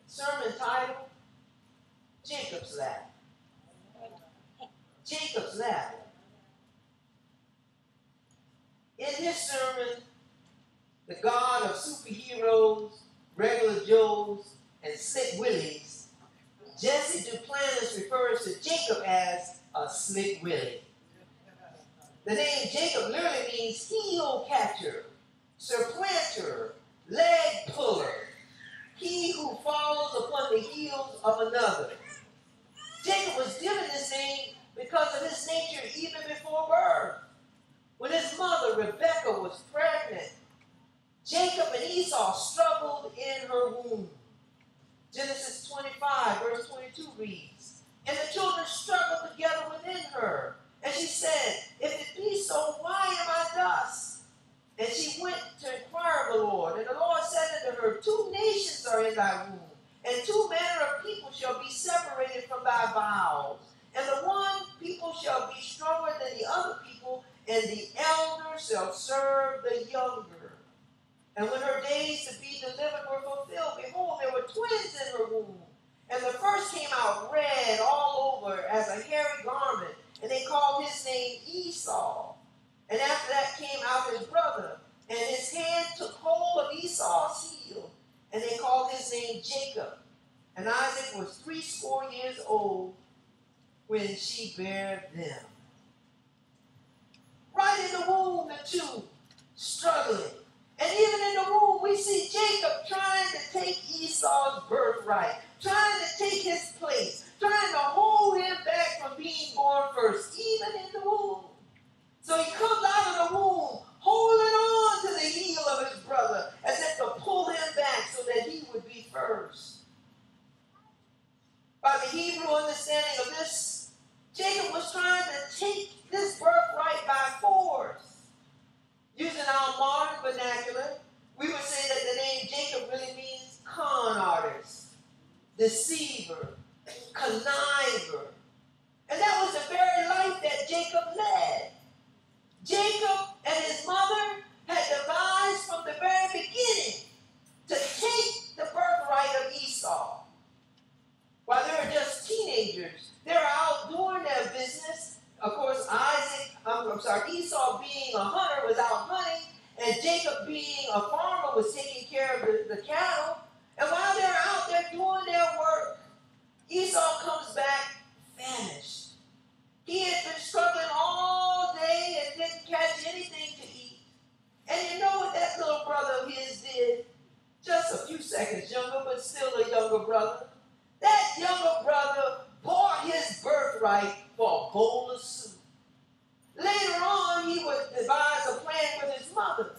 sermon title, Jacob's Ladder. Jacob's Ladder. In this sermon, the God of superheroes, regular Joes, and slick Willies, Jesse Duplantis refers to Jacob as a slick Willie. The name Jacob literally means heel catcher, supplanter, leg puller, he who follows upon the heels of another. Jacob was given this name because of his nature even before birth. When his mother, Rebekah, was pregnant, Jacob and Esau struggled in her womb. Genesis 25, verse 22 reads, "And the children struggled together within her. And she said, If it be so, why am I thus? And she went to inquire of the Lord. And the Lord said unto her, 2 nations are in thy womb, and 2 manner of people shall be separated from thy bowels. And the one people shall be stronger than the other people, and the elder shall serve the younger. And when her days to be delivered were fulfilled, behold, there were twins in her womb. And the first came out red all over as a hairy garment, and they called his name Esau. And after that came out his brother, and his hand took hold of Esau's heel, and they called his name Jacob. And Isaac was 80 years old when she bare them." Right in the womb, the two struggling. And even in the womb, we see Jacob trying to take Esau's birthright, trying to take his place, trying to hold him back from being born first, even in the womb. So he comes out of the womb, holding on to the heel of his brother, as if to pull him back so that he would be first. By the Hebrew understanding of this, Jacob was trying to take this birthright by force. Using our modern vernacular, we would say that the name Jacob really means con artist, deceiver, conniver. And that was the very life that Jacob led. Jacob and his mother had devised from the very beginning to take the birthright of Esau. While they were just teenagers, they were out doing their business. Of course, Esau being a hunter was out hunting, and Jacob being a farmer was taking care of the cattle. And while they're out there doing their work, Esau comes back famished. He had been struggling all day and didn't catch anything to eat. And you know what that little brother of his did? Just a few seconds younger, but still a younger brother. That younger brother bought his birthright for a bowl of soup. Later on, he would devise a plan with his mother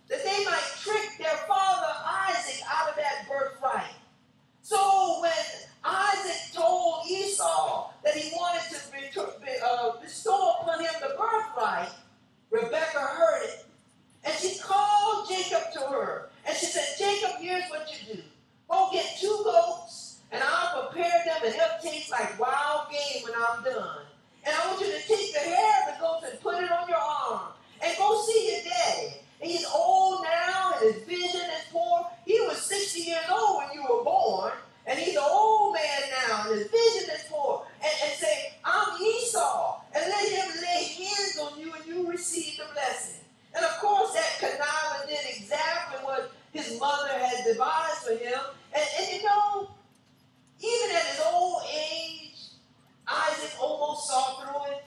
that they might trick their father Isaac out of that birthright. So when Isaac told Esau that he wanted to bestow upon him the birthright, Rebekah heard it. And she called Jacob to her. And she said, "Jacob, here's what you do. Go get 2 goats, and I'll prepare them, and they'll taste like wild game when I'm done. And I want you to take the hair of the goats and put it on your arm. And go see your daddy. And he's old now, and his vision is poor. He was 60 years old when you were born. And he's an old man now, and his vision is poor. And say, I'm Esau. And let him lay hands on you, and you receive the blessing." And of course, that conniver did exactly what his mother had devised for him. And you know, even at his old age, Isaac almost saw through it.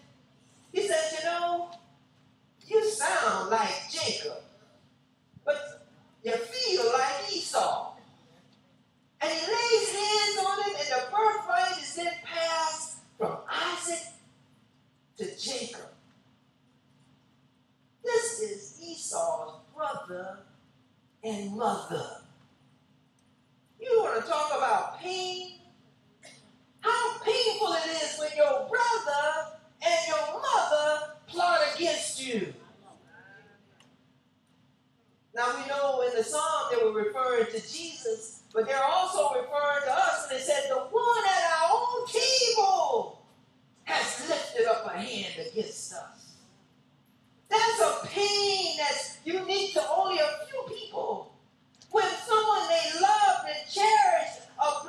He said, "You know, you sound like Jacob, but you feel like Esau." And he lays hands on him, and the birthright is then passed from Isaac to Jacob. This is Esau's brother and mother. You want to talk about pain? How painful it is when your brother and your mother plot against you. Now we know in the psalm they were referring to Jesus, but they're also referring to us, and they said the one at our own table has lifted up a hand against us. That's a pain that's unique to only a few people. When someone they loved and cherished, a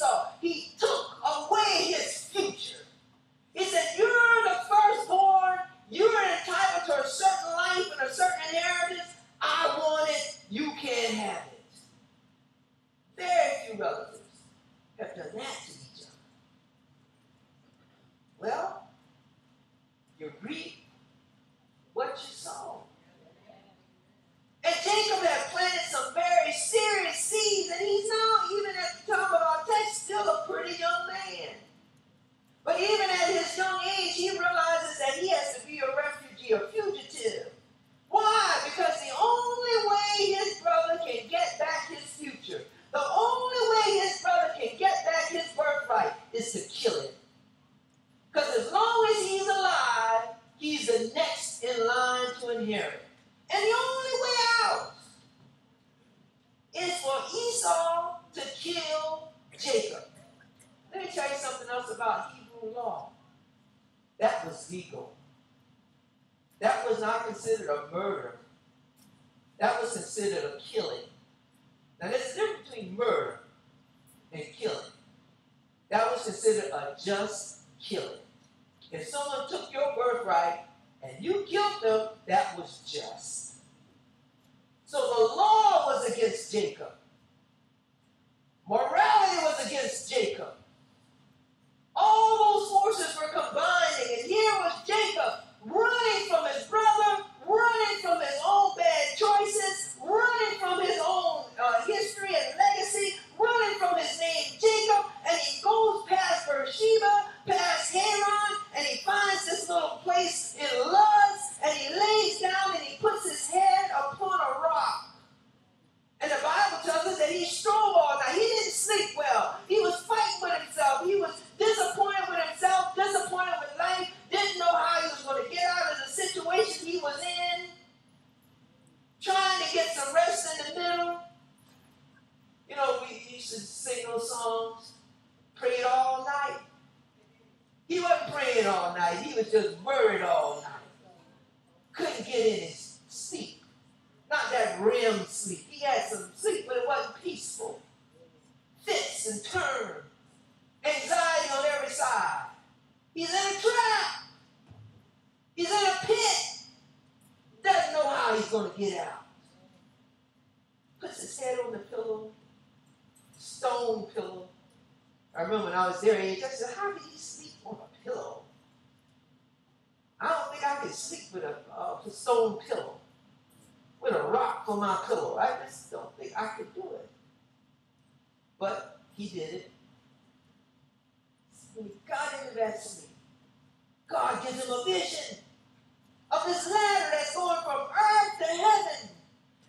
Esau. He took away his future. He said, you're the firstborn. You're entitled to a certain life and a certain inheritance. I want it. You can't have it. Very few relatives have done that to each other. Well, you reap what you sow. And Jacob had planted some very serious seeds, and he's now, even at the time of our text, still a pretty young man. But even at his young age, he realizes that he has to be a refugee, a fugitive. Why? Because the only way his brother can get back his future, the only way his brother can get back his birthright is to kill him. Because as long as he's alive, he's the next in line to inherit. And the only way out is for Esau to kill Jacob. Let me tell you something else about Hebrew law. That was legal. That was not considered a murder. That was considered a killing. Now there's a difference between murder and killing. That was considered a just killing. If someone took your birthright and you killed them, that was just. So the law was against Jacob. Morality was against Jacob. All those forces were combining, and here was Jacob running from his brother, running from his own bad choices, running from his own history and legacy, running from his name Jacob, and he goes past Beersheba, past Haran, and he finds this little place in Luz, and he lays down and he puts his head upon a rock. And the Bible tells us that he strove all night. He didn't sleep well. He was fighting with himself. He was disappointed with himself, disappointed with life, didn't know how he was going to get out of the situation he was in, trying to get some rest in the middle. You know, we used to sing those songs, prayed all night. He wasn't praying all night. He was just worried all night. Couldn't get in his sleep. Not that REM sleep. He had some sleep, but it wasn't peaceful. Fits and turns. Anxiety on every side. He's in a trap. He's in a pit. Doesn't know how he's going to get out. Puts his head on the pillow. Stone pillow. I remember when I was their age, I said, how did he sleep on a pillow? I don't think I could sleep with a stone pillow. With a rock for my pillow. I just don't think I could do it. But he did it. When he got into that sleep, God gives him a vision of this ladder that's going from earth to heaven.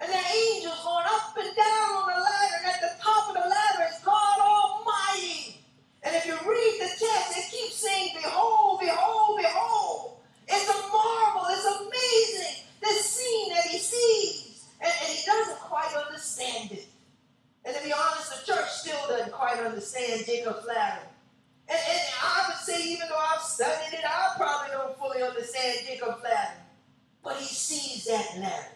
And there are angels going up and down on the ladder. And at the top of the ladder is God Almighty. And if you read the text, it keeps saying, behold, behold, behold. It's a marvel. It's amazing. This scene that he sees. And he doesn't quite understand it. And to be honest, the church still doesn't quite understand Jacob's ladder. And I would say, even though I've studied it, I probably don't fully understand Jacob's ladder. But he sees that ladder.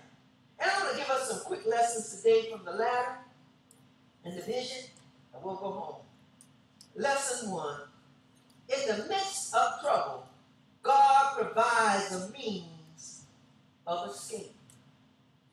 And I'm going to give us some quick lessons today from the ladder and the vision, and we'll go home. Lesson 1. In the midst of trouble, God provides a means of escape.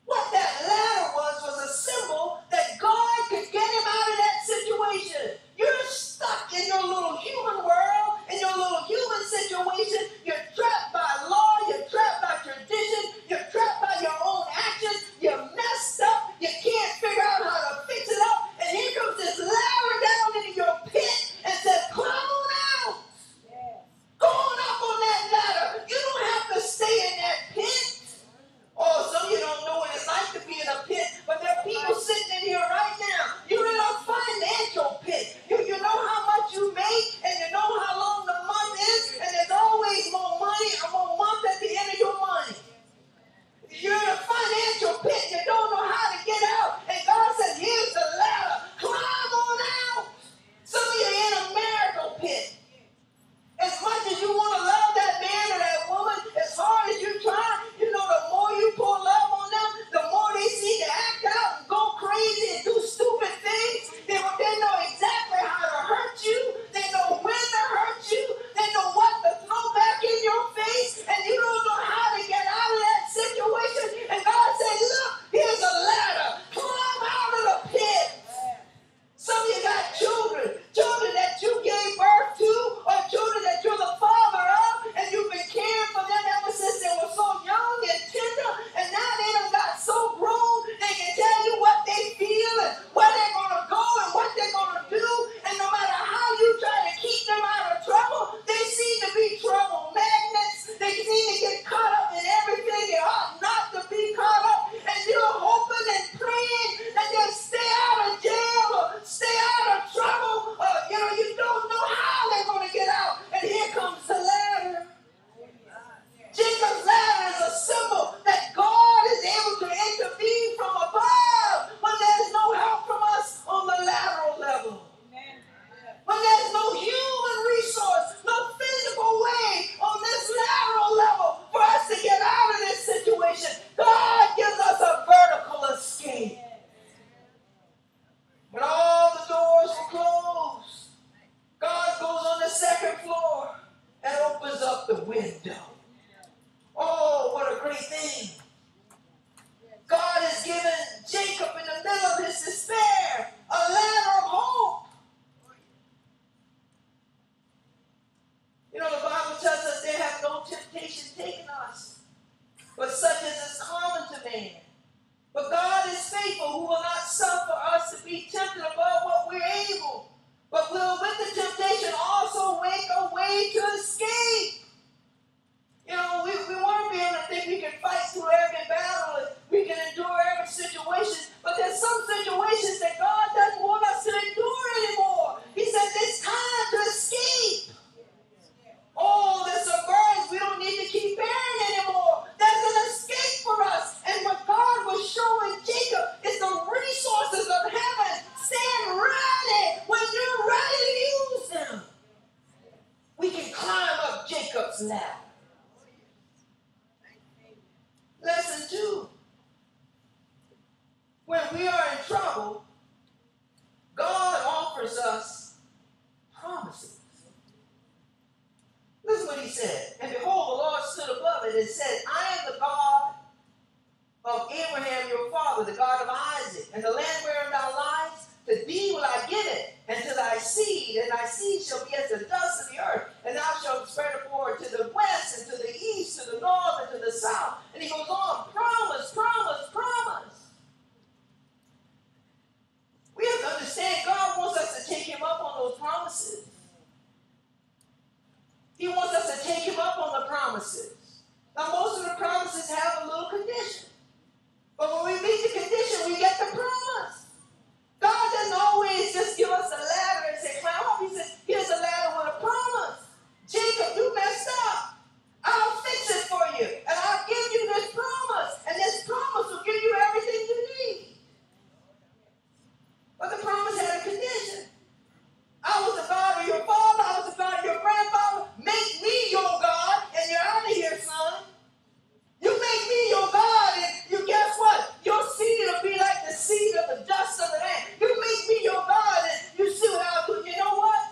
What that ladder was a symbol that God could get him out of that situation. You're stuck in your little human world, in your little human situation. You're trapped by law. You're trapped by tradition. You're trapped by your own actions. You're messed up. You can't figure out how to fix it up. And here comes this ladder down into your pit and says, climb on out. Yeah. Go on up on that ladder. You don't have to stay in that pit. Oh, some of you don't know what it's like to be in a pit, but there are people sitting in here right now. You're in a Jacob's ladder. Lesson 2. When we are in trouble, God offers us promises. Listen what he said. And behold, the Lord stood above it and said, I am the God of Abraham your father, the God of Isaac, and the land wherein thou liest, to thee will I give it, and to thy seed, and thy seed shall be as the dust of the earth, and thou shalt spread abroad to the west, and to the east, to the north, and to the south. And he goes on, promise, promise, promise. We have to understand God wants us to take him up on those promises. He wants us to take him up on the promises. Now, most of the promises have a little condition. But when we meet the condition, we get the promise. God doesn't always just give us a ladder and say, climb up. He says, here's a ladder with a promise. Jacob, you messed up. I'll fix it for you. And I'll give you this promise. And this promise will give you everything you need. But the promise had a condition. I was the God of your father. I was the God of your grandfather. Make me your God. And you're out of here, son. You make me your God, and you guess what? Your seed will be like the seed of the dust of the land. You make me your God, and you see what I'll do. You know what?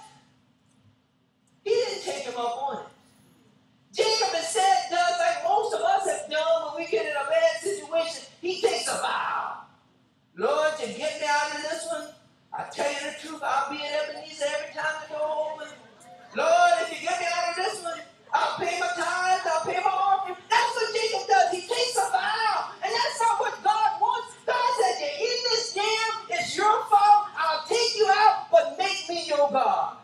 He didn't take him up on it. Jacob instead does like most of us have done when we get in a bad situation. He takes a vow. Lord, you get me out of this one. I tell you the truth, I'll be at Ebenezer every time the door opens. Lord, if you get me out of this one, I'll pay my tithes, I'll pay my offering. That's what Jacob does. He takes a vow. And that's not what God wants. God said, you're in this jam, it's your fault. I'll take you out, but make me your God.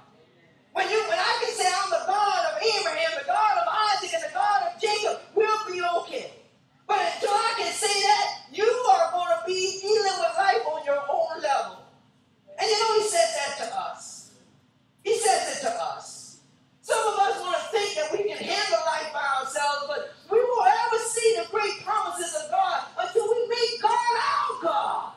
When I can say I'm the God of Abraham, the God of Isaac, and the God of Jacob, we'll be okay. But until I can say that, you are going to be dealing with life on your own level. And you know he says that to us. He says it to us. Some of us want to think that we can handle life by ourselves, but we won't ever see the great promises of God until we make God our God.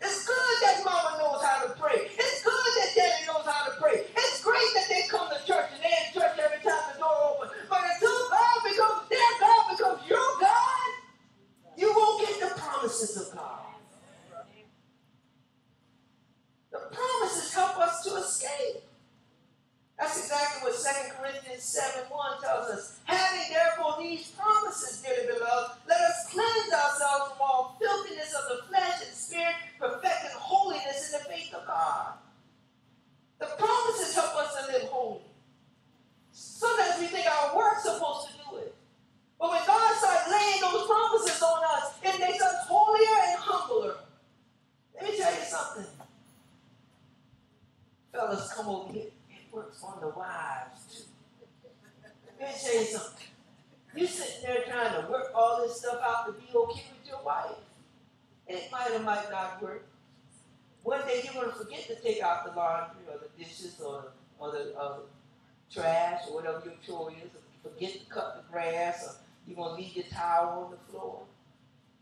It's good that mama knows how to pray. It's good that daddy knows how to pray. It's great that they come to church and they're in church every time the door opens. But until God becomes your God, you won't get the promises of God. The promises help us to escape. That's exactly what 2 Corinthians 7:1 tells us. Having therefore these promises, dearly beloved, let us cleanse ourselves from all filthiness of the flesh and spirit, perfecting holiness in the faith of God. The promises help us to live holy. Sometimes we think our work's supposed to do it. But when God starts laying those promises on us, it makes us holier and humbler. Let me tell you something. Fellas, come over here. It works on the wives, too. Let me tell you something. You sitting there trying to work all this stuff out to be okay with your wife. And it might or might not work. One day you're going to forget to take out the laundry or the dishes or the trash or whatever your chore is. Or forget to cut the grass, or you're going to leave your towel on the floor.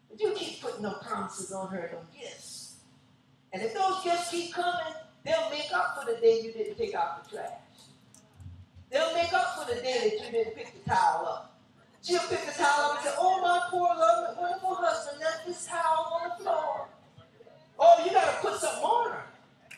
But you keep putting them promises on her, them gifts. And if those gifts keep coming, they'll make up for the day you didn't take out the trash. They'll make up for the day that you didn't pick the towel up. She'll pick the towel up and say, oh, my poor, lovely, wonderful husband left this towel on the floor. Oh, you got to put something on her.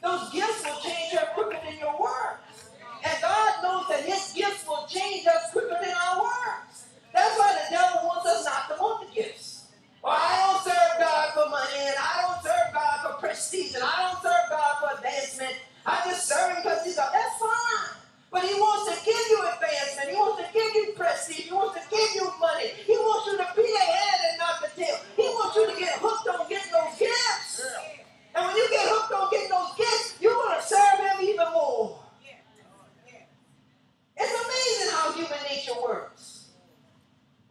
Those gifts will change her quicker than your works. And God knows that his gifts will change us quicker than our works. That's why the devil wants us not to want the gifts. Well, I don't serve God for money, and I don't serve God for prestige, and I don't serve God for advancement. I just serve him because he's God. That's fine. But he wants to give you advancement. He wants to give you prestige. He wants to give you money. He wants you to be the head and not the tail. He wants you to get hooked on getting those gifts. And when you get hooked on getting those gifts, you're going to serve him even more. It's amazing how human nature works.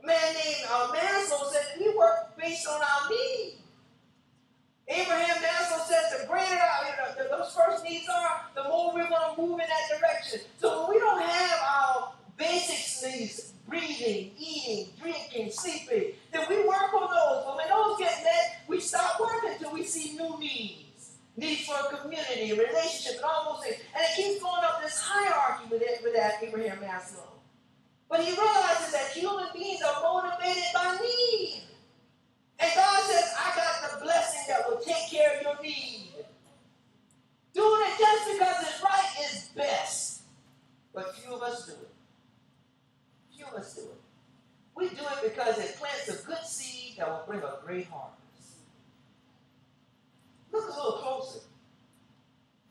A man named Maslow said we work based on our needs. Abraham Maslow says the greater those first needs are, the more we're going to move in that direction. So when we don't have our basic needs, breathing, eating, drinking, sleeping, then we work on those. But when those get met, we stop working until we see new needs. Needs for a community, a relationship, and all those things. And it keeps going up this hierarchy with that Abraham Maslow. But he realizes that human beings are motivated by need. And God says, I got the blessing that will take care of your need. Doing it just because it's right is best. But few of us do it. Few of us do it. We do it because it plants a good seed that will bring a great harvest. Look a little closer.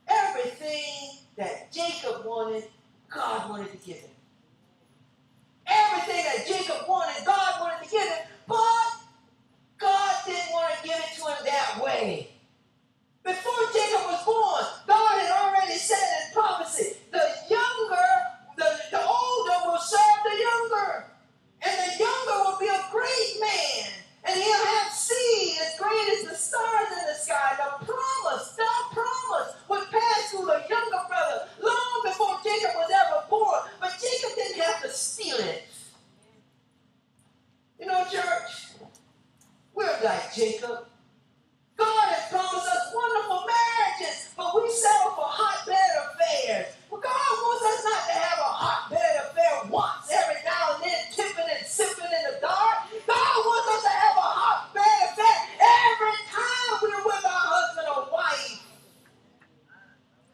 Everything that Jacob wanted, God wanted to give him. Everything that Jacob wanted, God wanted to give him. But God didn't want to give it to him that way. Before Jacob was born, God had already said in prophecy, the older will serve the younger. And the younger will be a great man. And he'll have seed as great as the stars in the sky. The promise would pass through the younger brother long before Jacob was ever born. But Jacob didn't have to steal it. You know, church, we're like Jacob. God has promised us wonderful marriages, but we settle for hotbed affairs. Well, God wants us not to have a hotbed affair once every now and then, tipping and sipping in the dark. God wants us to have a hotbed affair every time we're with our husband or wife.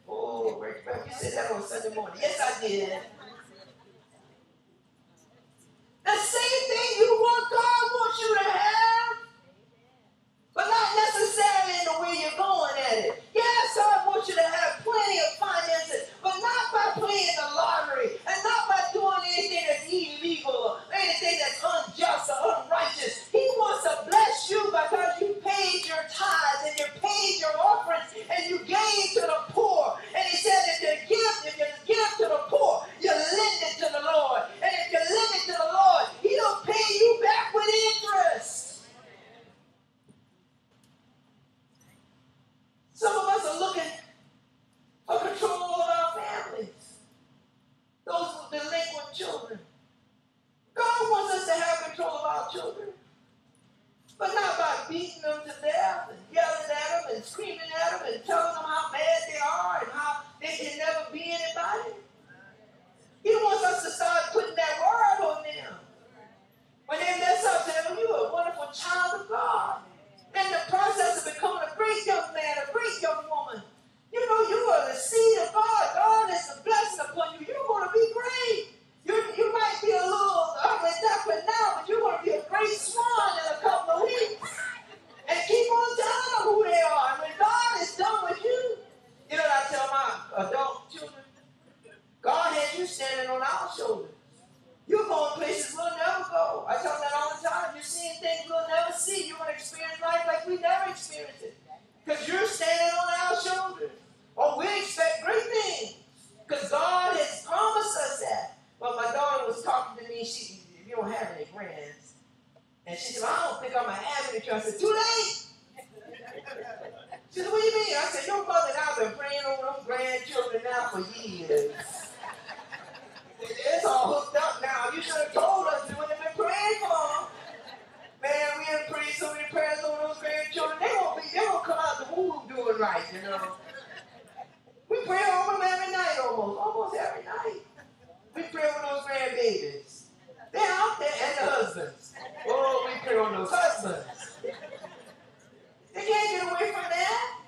Oh, Rick, you said that on Sunday morning. Yes, I did. The same thing you want, God wants you to have. But not necessarily in the way you're going at it. Yes, God wants you to have plenty of finances, but not by playing the lottery and not by doing anything that's illegal or anything that's unjust or unrighteous. He wants to bless you because you paid your tithes and you paid your offerings and you gave to the poor. And he said if you give to the poor, you lend it to the Lord. And if you lend it to the Lord, he'll pay you back with interest. Some of us are looking for control of our families. Those with delinquent children. God wants us to have control of our children. But not by beating them to death and yelling at them and screaming at them and telling them how bad they are and how they can never be anybody. He wants us to start putting that word on them. When they mess up, tell them you're a wonderful child of God. In the process of becoming a great young man, a great young woman, you know, you are the seed of God. God is a blessing upon you. You're going to be great. You might be a little ugly duckling now, but you're going to be a great swan in a couple of weeks. And keep on telling them who they are. And when God is done with you, you know what I tell my adult children? God has you standing on our shoulders. You're going places we'll never go. I tell them that all the time. You're seeing things we'll never see. You're going to experience life like we never experienced it. Because you're standing on our shoulders. Or we expect great things. Because God has promised us that. But my daughter was talking to me. You don't have any grands. And she said, well, I don't think I'm going to have any. I said, too late. She said, what do you mean? I said, your mother and I have been praying over those grandchildren now for years. It's all hooked up now. You should have told us you wouldn't have been praying for them. Man, we have prayed so many prayers over those grandchildren. They won't come out the womb doing right, you know. We pray over them every night almost every night. We pray over those grandbabies. They're out there, and the husbands. Oh, we pray on those husbands. They can't get away from that.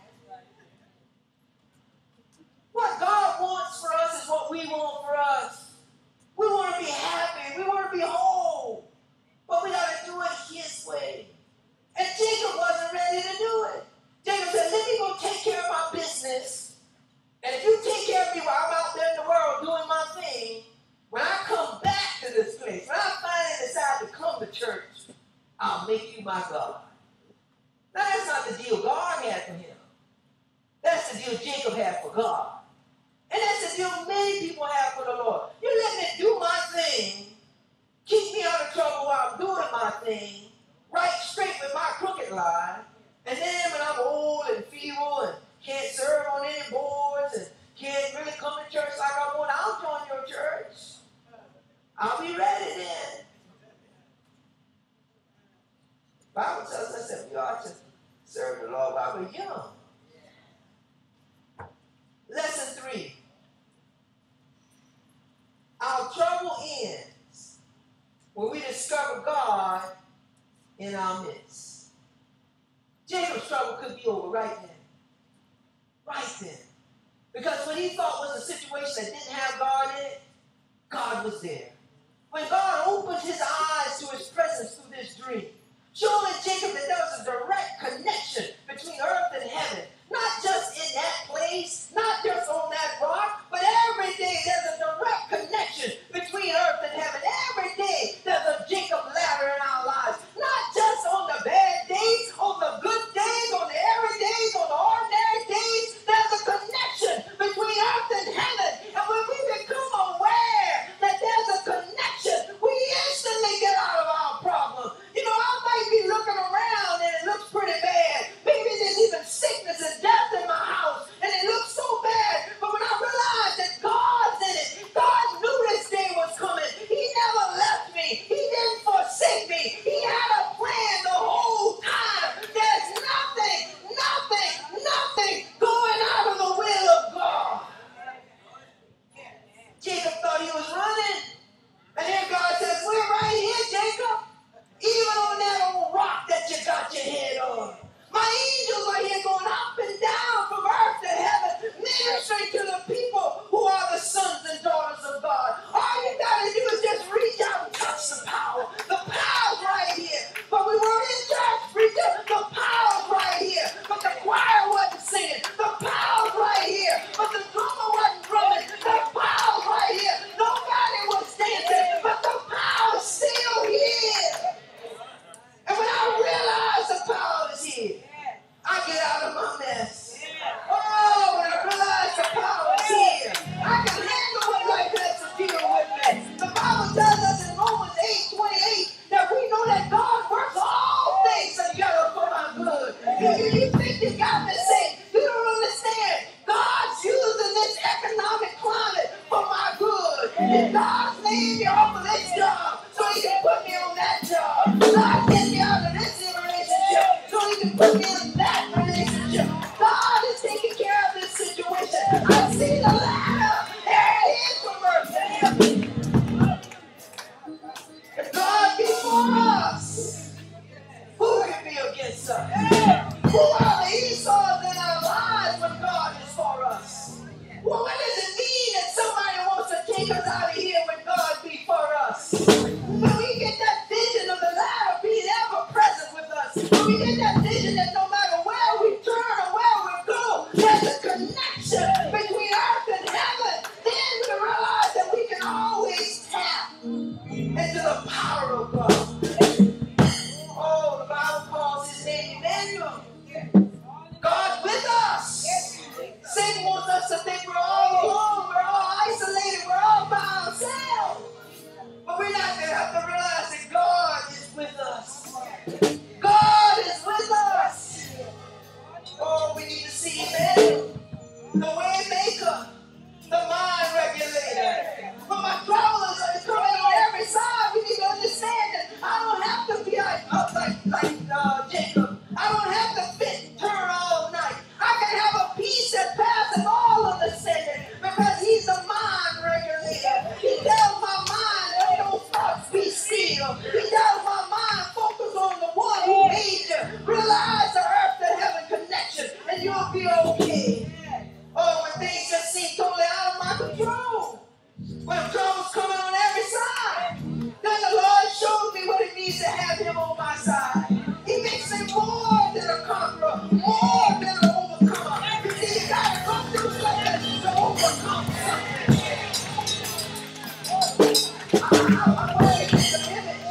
What God wants for us is what we want for us. We want to be happy. We want to be whole. But we got to do it His way. And Jacob wasn't ready to do it. Jacob said, let me go take care of my business. And if you take care of me while I'm out there in the world doing my thing, when I come back to this place, when I finally decide to come to church, I'll make you my God. Now, that's not the deal God had for him. That's the deal Jacob had for God. And that's the deal many people have for the Lord. You let me do my thing, keep me out of trouble while I'm doing my thing, right straight with my crooked line, and then when I'm old and feeble and can't serve on any boards and can't really come to church like I want, I'll join your church. I'll be ready then. The Bible tells us that we ought to serve the Lord while we're young. Lesson 3. Our trouble ends what he thought was a situation that didn't have God in it, God was there. When God opened his eyes to his presence through this dream, showing Jacob that there was a direct connection between earth and heaven. Not just in that place, not just on that rock, but every day there's a direct connection between earth and heaven. Every day there's a Jacob ladder in our lives. Not just on the bad days, on the good days, on the every days, on the ordinary days. There's a connection between earth and heaven. And when we become aware that there's a connection, we instantly get out of our problem. You know, I might be looking around and it looks pretty bad. Maybe there's even sickness and death in my house, and it looks so bad. But when I realized that God's in it, God knew this day was coming. He never left me. He didn't forsake me. He had a plan the whole time. There's nothing going out of the will of God. Jacob thought he was running. And then God says, we're right here, Jacob. Even on that old rock that you got your head on. My angels are here going up and down from earth to heaven, ministering to the people who are the sons and daughters of God. All you got to do is just reach out and touch the power. The power's right here. But we weren't in church preacher. The power's right here. But the choir wasn't singing. The power's right here. But the drummer wasn't drumming. The power's right here. Nobody was dancing. But the power's still here. And when I realize the power is here, I get out of my mess. Oh, when I realize the power is here, I can handle what life has to deal with me. The Bible tells us in Romans 8:28 that we know that God works all things together for my good. You think you got me saved? You don't understand. God's using this economic climate for my good. And God's laying me off of this job so he can put me on that job. God get me out of this relationship so he can put me in that relationship. God is taking care of this situation. I see the ladder. There it is from earth to heaven. If God be for us, who can be against us? Who are the Esau's in our lives when God is for us? Well, what does it mean that somebody wants to take us out of here when God be for us? When we get that vision of the ladder being ever present with us, when we get that vision that no matter where we turn or where we go, there's a connection between earth and heaven, then we realize that we can always tap into the power of God. Oh, the Bible calls his name Emmanuel. God with us. Satan wants us to think we're all alone, we're all isolated, we're all by ourselves. But we're not going to have to realize that God is with us. God is with us. Oh, we need to see Emmanuel, the way maker, the mind regulator. When my troubles are coming on every side, we need to understand that I don't have to be like Jacob. I don't have to fit and turn all night. I can have a peace that passes all understanding because he's a mind regulator. He tells my mind, let those thoughts be still. He tells my mind, focus on the one who made you. Realize the earth to heaven connection and you'll be okay. Oh, when things just seem totally out of my control. When trouble's coming on every side, then the Lord showed me what it means to have him on my side. He makes me more than a conqueror, more than an overcomer. You see, you gotta come through something to overcome something. I want to get the image.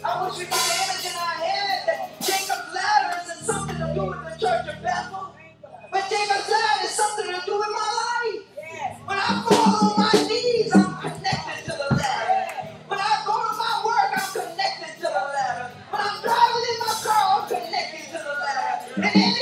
I wish we get the image in our head that Jacob's ladder isn't something to do with the church of Bethel. But Jacob's ladder is something to do with my life. When I fall on my knees, I'm connected to the ladder. When I go to my work, I'm connected to the ladder. When I'm driving in my car, I'm connected to the ladder. And